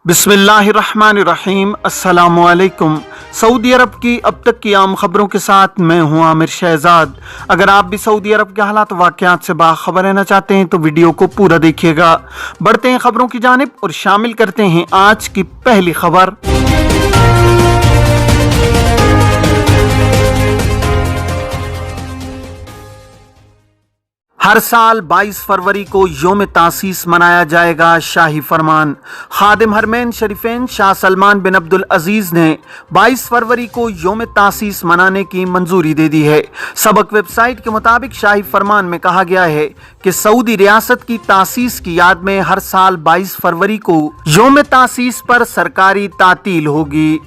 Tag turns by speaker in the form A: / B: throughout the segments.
A: बिस्मिल्लाहिर्रहमानिर्रहीम। अस्सलामु अलैकुम। सऊदी अरब की अब तक की आम खबरों के साथ मैं हूं आमिर शहजाद। अगर आप भी सऊदी अरब के हालात वाक़यात से बाखबर रहना चाहते हैं तो वीडियो को पूरा देखिएगा। बढ़ते हैं खबरों की जानिब और शामिल करते हैं आज की पहली खबर। हर साल 22 फरवरी को यौम तासीस मनाया जाएगा। शाही फरमान। खादिम हरमैन शरीफैन शाह सलमान बिन अब्दुल अजीज ने 22 फरवरी को यौम तासीस मनाने की मंजूरी दे दी है। सबक वेबसाइट के मुताबिक शाही फरमान में कहा गया है कि सऊदी रियासत की तासीस की याद में हर साल 22 फरवरी को यौम तासीस पर सरकारी तातील होगी।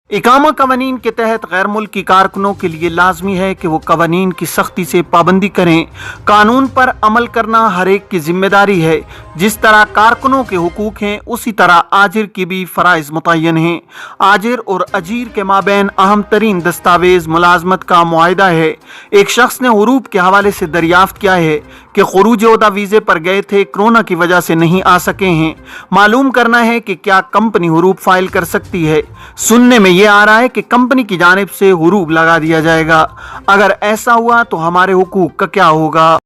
A: इकामा कवानीन के तहत गैर मुल्की कारकुनों के लिए लाजमी है कि वो कवानीन की सख्ती से पाबंदी करें। कानून पर अमल करना हर एक की जिम्मेदारी है। जिस तरह कारकुनों के हुकूक हैं उसी तरह आजिर की भी फराइज मुतय्यन हैं। आजिर और अजीर के माबैन अहम तरीन दस्तावेज मुलाजमत का मुआहिदा है। एक शख्स ने हुरूब के हवाले से दरियाफ्त किया है कि खुरूज ओहदा वीज़े पर गए थे, कोरोना की वजह से नहीं आ सके हैं। मालूम करना है कि क्या कंपनी हुरूब फाइल कर सकती है। सुनने में ये आ रहा है कि कंपनी की जानिब से हुरूब लगा दिया जाएगा। अगर ऐसा हुआ तो हमारे हुकूक का क्या होगा।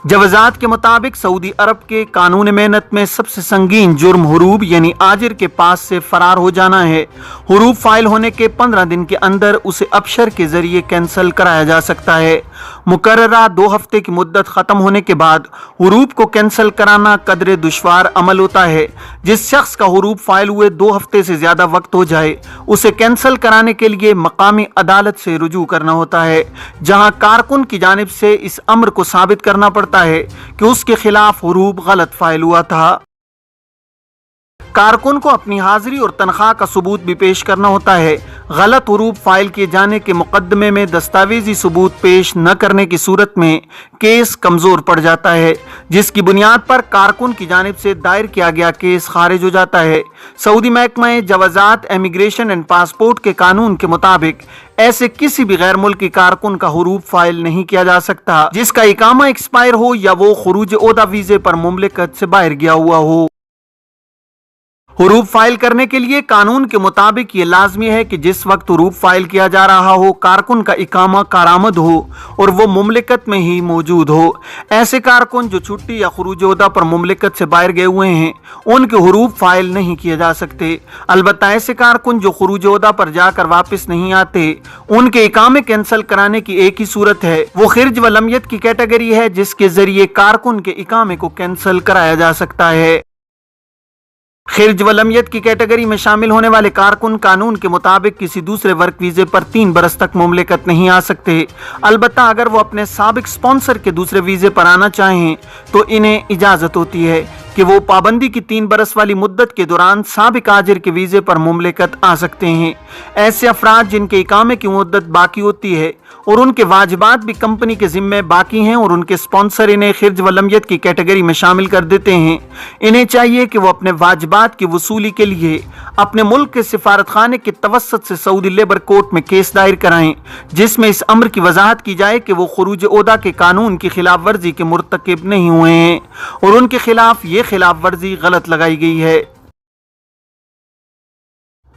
A: जवाजात के मुताबिक सऊदी अरब के कानून मेहनत में सबसे संगीन जुर्म हुरूब यानी आजिर के पास से फरार हो जाना है। हुरूब फाइल होने के 15 दिन के अंदर उसे अबशर के जरिए कैंसिल कराया जा सकता है। मुकर्ररा 2 हफ्ते की मुद्दत खत्म होने के बाद हुरूब को कैंसिल कराना कदरे दुश्वार अमल होता है। जिस शख्स का हुरूब फाइल हुए 2 हफ्ते से ज्यादा वक्त हो जाए उसे कैंसिल कराने के लिए मकामी अदालत से रुजू करना होता है, जहां कारकुन की जानिब से इस अम्र को साबित करना पड़ता है कि उसके खिलाफ हुरूब गलत फाइल हुआ था। कारकुन को अपनी हाजिरी और तनख्वाह का सबूत भी पेश करना होता है। गलत हुरूब फाइल किए जाने के मुकदमे में दस्तावेजी सबूत पेश न करने की सूरत में केस कमजोर पड़ जाता है, जिसकी बुनियाद पर कारकुन की जानिब से दायर किया गया केस खारिज हो जाता है। सऊदी महकमा जवाजात इमिग्रेशन एंड पासपोर्ट के कानून के मुताबिक ऐसे किसी भी गैर मुल्की कारकुन का हुरूब फाइल नहीं किया जा सकता जिसका इकामा एक्सपायर हो या वो खुरूज ओहदा वीजे पर मुमलिकत से बाहर गया हुआ हो। हुरूब फाइल करने के लिए कानून के मुताबिक ये लाजमी है कि जिस वक्त हुरूब फाइल किया जा रहा हो कारकुन का इकामा कारामद हो और वो मुमलिकत में ही मौजूद हो। ऐसे कारकुन जो छुट्टी या खुरूज ओहदा पर मुमलिकत से बाहर गए हुए हैं उनके हुरूब फाइल नहीं किए जा सकते। अलबत्ता ऐसे कारकुन जो खुरूज ओहदा पर जाकर वापस नहीं आते उनके इकामे कैंसिल कराने की एक ही सूरत है, वो खिर्ज व लमियत की कैटेगरी है जिसके जरिए कारकुन के इकामे को कैंसिल कराया जा सकता है। खिर्ज व लमियत की कैटेगरी में शामिल होने वाले कारकुन कानून के मुताबिक किसी दूसरे वर्क वीजे पर 3 बरस तक मुमलिकत नहीं आ सकते। अलबत्ता अगर वो अपने साबिक स्पॉन्सर के दूसरे वीजे पर आना चाहें तो इन्हें इजाजत होती है कि वो पाबंदी की 3 बरस वाली मुद्दत के दौरान साबिक आजिर के वीजे पर मुमलिकत आ सकते हैं। ऐसे अफराद जिनके इकामे की मुद्दत बाकी होती है और उनके वाजिबात भी कंपनी के जिम्मे बाकी हैं और उनके स्पॉन्सर इन्हें खिर्ज व लमियत की कैटेगरी में शामिल कर देते हैं, इन्हें चाहिए कि वो अपने वाजिबात की वसूली के लिए अपने मुल्क के सिफारत खाने के तवस्सुत से सऊदी लेबर कोर्ट में केस दायर कराएं, जिसमें इस अम्र की वजाहत की जाए कि वो खुरूज ओहदा के कानून की खिलाफ वर्जी के मुर्तकिब नहीं हुए हैं और उनके खिलाफ ये खिलाफ वर्जी गलत लगाई गई है।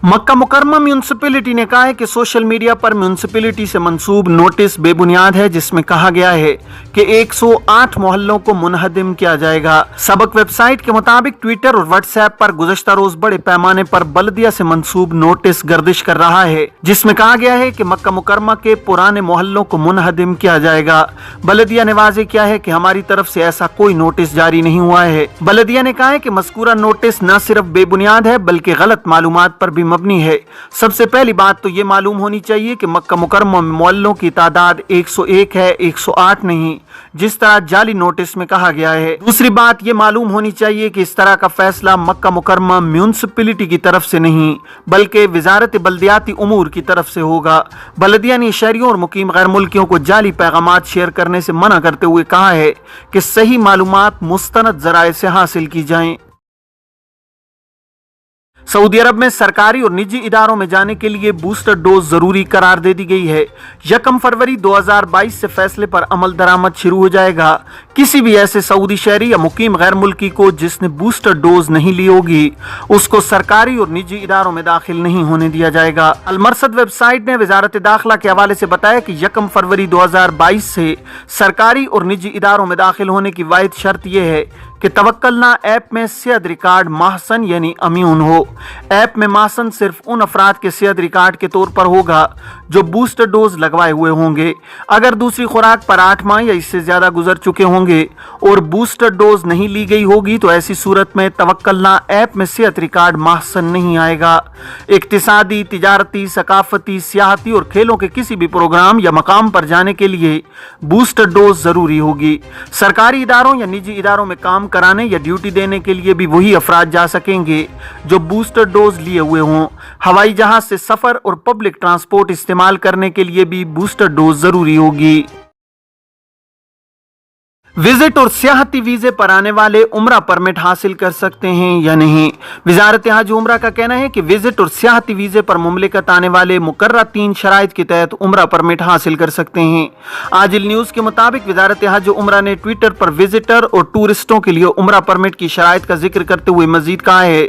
A: मक्का मुकरमा म्यूनसिपैलिटी ने कहा है कि सोशल मीडिया पर म्यूनसिपैलिटी से मंसूब नोटिस बेबुनियाद है, जिसमें कहा गया है कि 108 मोहल्लों को मुनहदिम किया जाएगा। सबक वेबसाइट के मुताबिक ट्विटर और व्हाट्सएप पर गुज़श्ता रोज बड़े पैमाने पर बल्दिया से मंसूब नोटिस गर्दिश कर रहा है, जिसमें कहा गया है कि मक्का मुकरमा के पुराने मोहल्लों को मुनहदिम किया जाएगा। बल्दिया ने वाज़ेह किया है कि हमारी तरफ से ऐसा कोई नोटिस जारी नहीं हुआ है। बल्दिया ने कहा है कि मज़कूरा नोटिस न सिर्फ बेबुनियाद है बल्कि गलत मालूमात पर भी मबनी है। सबसे पहली बात तो ये मालूम होनी चाहिए कि मक्का मुकरमा में मोहल्लों की तादाद 101 है, 108 नहीं, जिस तरह जाली नोटिस में कहा गया है। दूसरी बात ये मालूम होनी चाहिए कि इस तरह का फैसला मक्का मुकरमा म्यूनसिपैलिटी की तरफ से नहीं बल्कि वजारत बल्दियाती उमूर की तरफ से होगा। बल्दिया ने शहरियों और मुकीम गैर मुल्कियों को जाली पैगामात शेयर करने से मना करते हुए कहा है कि सही मालूमात मुस्तनद जराए से हासिल की जाएं। सऊदी अरब में सरकारी और निजी इदारों में जाने के लिए बूस्टर डोज जरूरी करार दे दी गई है। 1 फरवरी 2022 से फैसले पर अमल दरामद शुरू हो जाएगा। किसी भी ऐसे सऊदी शहरी या मुकीम गैर मुल्की को जिसने बूस्टर डोज नहीं ली होगी, उसको सरकारी और निजी इदारों में दाखिल नहीं होने दिया जाएगा। अल-मरसद वेबसाइट ने वजारत दाखिला के हवाले से बताया कि 1 फरवरी 2022 से सरकारी और निजी इदारों में दाखिल होने की वाहिद शर्त यह है कि तवक्कलना ऐप में सेहत रिकॉर्ड माहसन यानी अम्यून हो। ऐप में माहसन सिर्फ उन अफराद के सेहत रिकॉर्ड के तौर पर होगा जो बूस्टर डोज लगवाए हुए होंगे। अगर दूसरी खुराक पर 8 माह या इससे ज्यादा गुजर चुके होंगे और बूस्टर डोज नहीं ली गई होगी तो ऐसी सूरत में तवक्कलना ऐप में सेहत रिकॉर्ड माहसन नहीं आएगा। इक्तिसादी, तिजारती, सकाफती, सियाहती और खेलों के किसी भी प्रोग्राम या मकाम पर जाने के लिए बूस्टर डोज जरूरी होगी। सरकारी इदारों या निजी इदारों में काम कराने या ड्यूटी देने के लिए भी वही अफराद जा सकेंगे जो बूस्टर डोज लिए हुए हों। हवाई जहाज से सफर और पब्लिक ट्रांसपोर्ट इस्तेमाल करने के लिए भी बूस्टर डोज जरूरी होगी। विजिट और सियाहती वीजे पर आने वाले उम्रा परमिट हासिल कर सकते हैं या नहीं। वजारत हज उम्रा का कहना है कि विजिट और सियाहती वीजे पर मुमलिकत आने वाले मुकर्रर 3 शराइत के तहत उम्रा परमिट हासिल कर सकते हैं। आजिल न्यूज के मुताबिक वजारत हज उम्रा ने ट्विटर पर विजिटर और टूरिस्टों के लिए उम्रा परमिट की शराइत का जिक्र करते हुए मजीद कहा है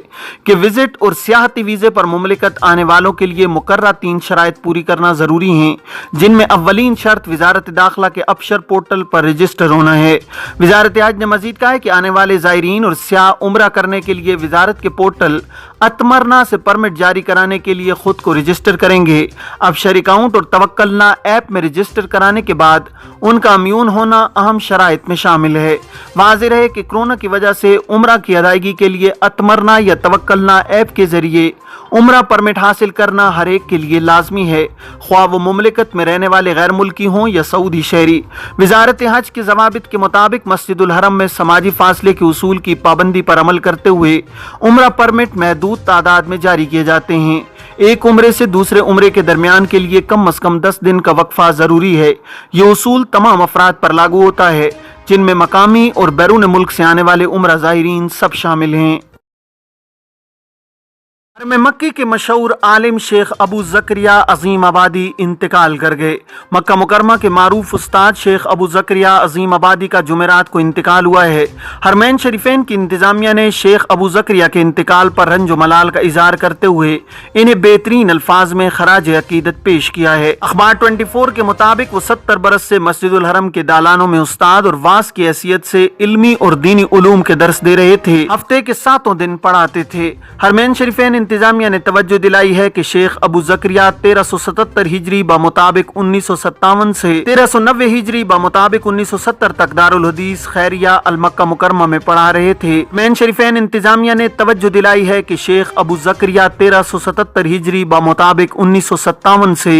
A: कि विजिट और सियाहती वीजे पर मुमलिकत आने वालों के लिए मुकर्रर 3 शराइत पूरी करना जरूरी है, जिनमें अव्वलीन शर्त वजारत दाखिला के अबशर पोर्टल पर रजिस्टर होना है। वजारत हज ने मजीद कहा है कि आने वाले जायरीन और सियाह उम्रा करने के लिए वजारत के पोर्टल अतमरना से परमिट जारी कराने के लिए खुद को रजिस्टर करेंगे। अबशर अकाउंट और तवक्कलना ऐप में रजिस्टर कराने के बाद उनका इम्यून होना अहम शराइत में शामिल है। वाज़ेह रहे कि कोरोना की वजह से उम्रा की अदायगी के लिए अतमरना या तवक्कलना ऐप के जरिए उम्रा परमिट हासिल करना हर एक के लिए लाजमी है, ख्वाह वो मुमलिकत में रहने वाले गैर मुल्की हों या सऊदी शहरी। वजारत हज के जवाबित के मुताबिक मस्जिदुल हरम में समाजी फासले के उसूल की पाबंदी पर अमल करते हुए उम्रा परमिट महदूद तादाद में जारी किए जाते हैं। एक उम्रे से दूसरे उम्रे के दरमियान के लिए कम अज कम 10 दिन का वक्फा जरूरी है। ये उसूल तमाम अफराद पर लागू होता है, जिनमें मकामी और बैरून मुल्क से आने वाले उम्रा ज़ाहिरीन सब शामिल हैं। में मक्की के मशहूर आलिम शेख अबू ज़करिया अज़ीम आबादी इंतकाल कर गए। मक्का मुकरमा के मारूफ उस्ताद शेख अबू ज़करिया अज़ीम आबादी का जुमेरात को इंतकाल हुआ है। हरमैन शरीफैन की इंतजामिया ने शेख अबू ज़करिया के इंतकाल पर रंज मलाल का इजहार करते हुए इन्हें बेहतरीन अल्फाज में खराज अकीदत पेश किया है। अखबार 24 के मुताबिक वो 70 बरस से मस्जिदुल हरम के दालानों में उस्ताद और वास की हैसियत से इल्मी और दीनी उलूम के दर्स दे रहे थे। हफ्ते के 7 दिन पढ़ाते थे। हरमैन शरीफैन इंतजामिया ने तवज्जो दिलाई है कि शेख अबू ज़करिया 1377 हिजरी बमुताबिक 1957 से 1390 हिजरी बमुताबिक 1970 तक दारुल हदीस खैरिया अल मक्का मुकरमा में पढ़ा रहे थे। मैन शरीफैन इंतजामिया ने तवज्जो दिलाई है कि शेख अबू ज़करिया 1377 हिजरी बमुताबिक 1957 से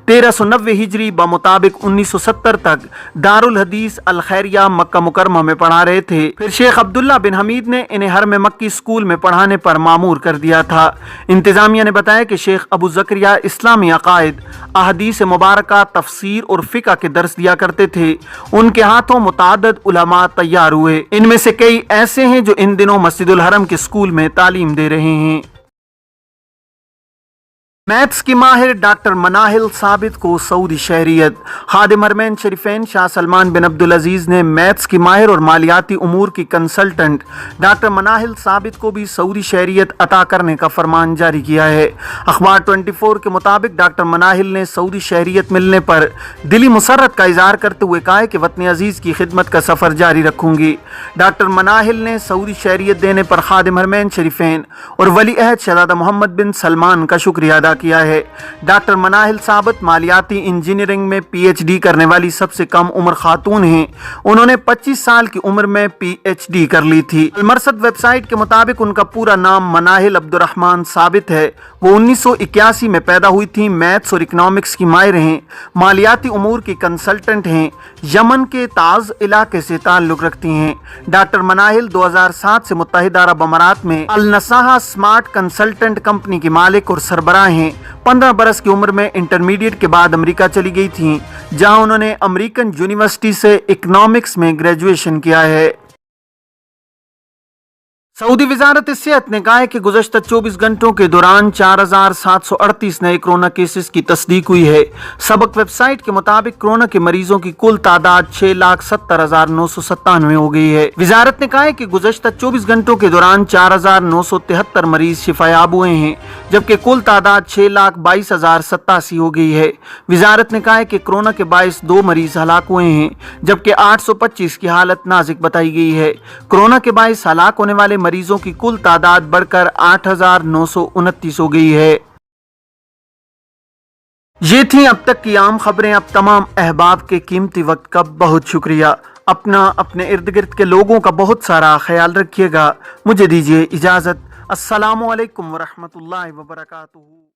A: 1390 हिजरी बमुताबिक 1970 तक दारुल हदीस अल खैरिया मक्का मुकरमा में पढ़ा रहे थे। फिर शेख अब्दुल्ला बिन हमीद ने इन्हें हरम मक्की स्कूल में पढ़ाने पर मामूर कर दिया था। इंतजामिया ने बताया कि शेख अबू ज़करिया इस्लामी अकायद, अहदीस मुबारका, तफसीर और फ़िक़्ह के दर्स दिया करते थे। उनके हाथों मुताद्दद उलमा तैयार हुए। इनमें से कई ऐसे हैं जो इन दिनों मस्जिदुल हरम के स्कूल में तालीम दे रहे हैं। मैथ्स की माहिर डॉक्टर मनाहिल साबित को सऊदी शहरियत। खादिम हरमैन शरीफैन शाह सलमान बिन अब्दुल अजीज ने मैथ्स की माहिर और मालियाती उमूर की कंसल्टेंट डॉक्टर मनाहिल साबित को भी सऊदी शहरियत अता करने का फरमान जारी किया है। अखबार 24 के मुताबिक डॉक्टर मनाहिल ने सऊदी शहरियत मिलने पर दिली मुसर्रत का इजहार करते हुए कहा है कि वतन अजीज की खिदमत का सफर जारी रखूंगी। डॉक्टर मनाहिल ने सऊदी शहरियत देने पर खादिम हरमैन शरीफैन और वली अहद शहजादा मोहम्मद बिन सलमान का शुक्रिया अदा किया है। डॉक्टर मनाहिल साबित मालियाती इंजीनियरिंग में पीएचडी करने वाली सबसे कम उम्र खातून हैं। उन्होंने 25 साल की उम्र में पीएचडी कर ली थी। अल-मरसद वेबसाइट के मुताबिक उनका पूरा नाम मनाहिल अब्दुर्रहमान साबित है। वो 1981 में पैदा हुई थी। मैथ्स और इकोनॉमिक्स की माहिर हैं, मालियाती उमूर की कंसल्टेंट हैं, यमन के ताज इलाके से ताल्लुक रखती हैं। डॉक्टर मनाहिल 2007 से मुत्तहिदा अरब अमारात में अल नसाहा स्मार्ट कंसल्टेंट कंपनी की मालिक और सरबराह हैं। 15 बरस की उम्र में इंटरमीडिएट के बाद अमेरिका चली गई थी, जहां उन्होंने अमेरिकन यूनिवर्सिटी से इकोनॉमिक्स में ग्रेजुएशन किया है। सऊदी वजारत सेहत ने कहा है कि गुज़श्ता 24 घंटों के दौरान 4,738 नए कोरोना केसेस की तस्दीक हुई है। सबक वेबसाइट के मुताबिक कोरोना के मरीजों की कुल तादाद 6,70,997 हो गई है। वजारत ने कहा है कि गुज़श्ता 24 घंटों के दौरान 4,973 मरीज शिफायाब हुए हैं, जबकि कुल तादाद 6,22,087 हो गई है। वजारत ने कहा है कि कोरोना के बायस 2 मरीज हलाक हुए हैं, जबकि 825 की हालत नाजुक बताई गई है। कोरोना के बायस हलाक होने वाले मरीजों की कुल तादाद बढ़कर 8,929 हो गई है। ये थी अब तक की आम खबरें। अब तमाम अहबाब के कीमती वक्त का बहुत शुक्रिया। अपना अपने इर्द गिर्द के लोगों का बहुत सारा ख्याल रखिएगा। मुझे दीजिए इजाजत। अस्सलामु अलैकुम वरहमतुल्लाहि वबरकातुहू।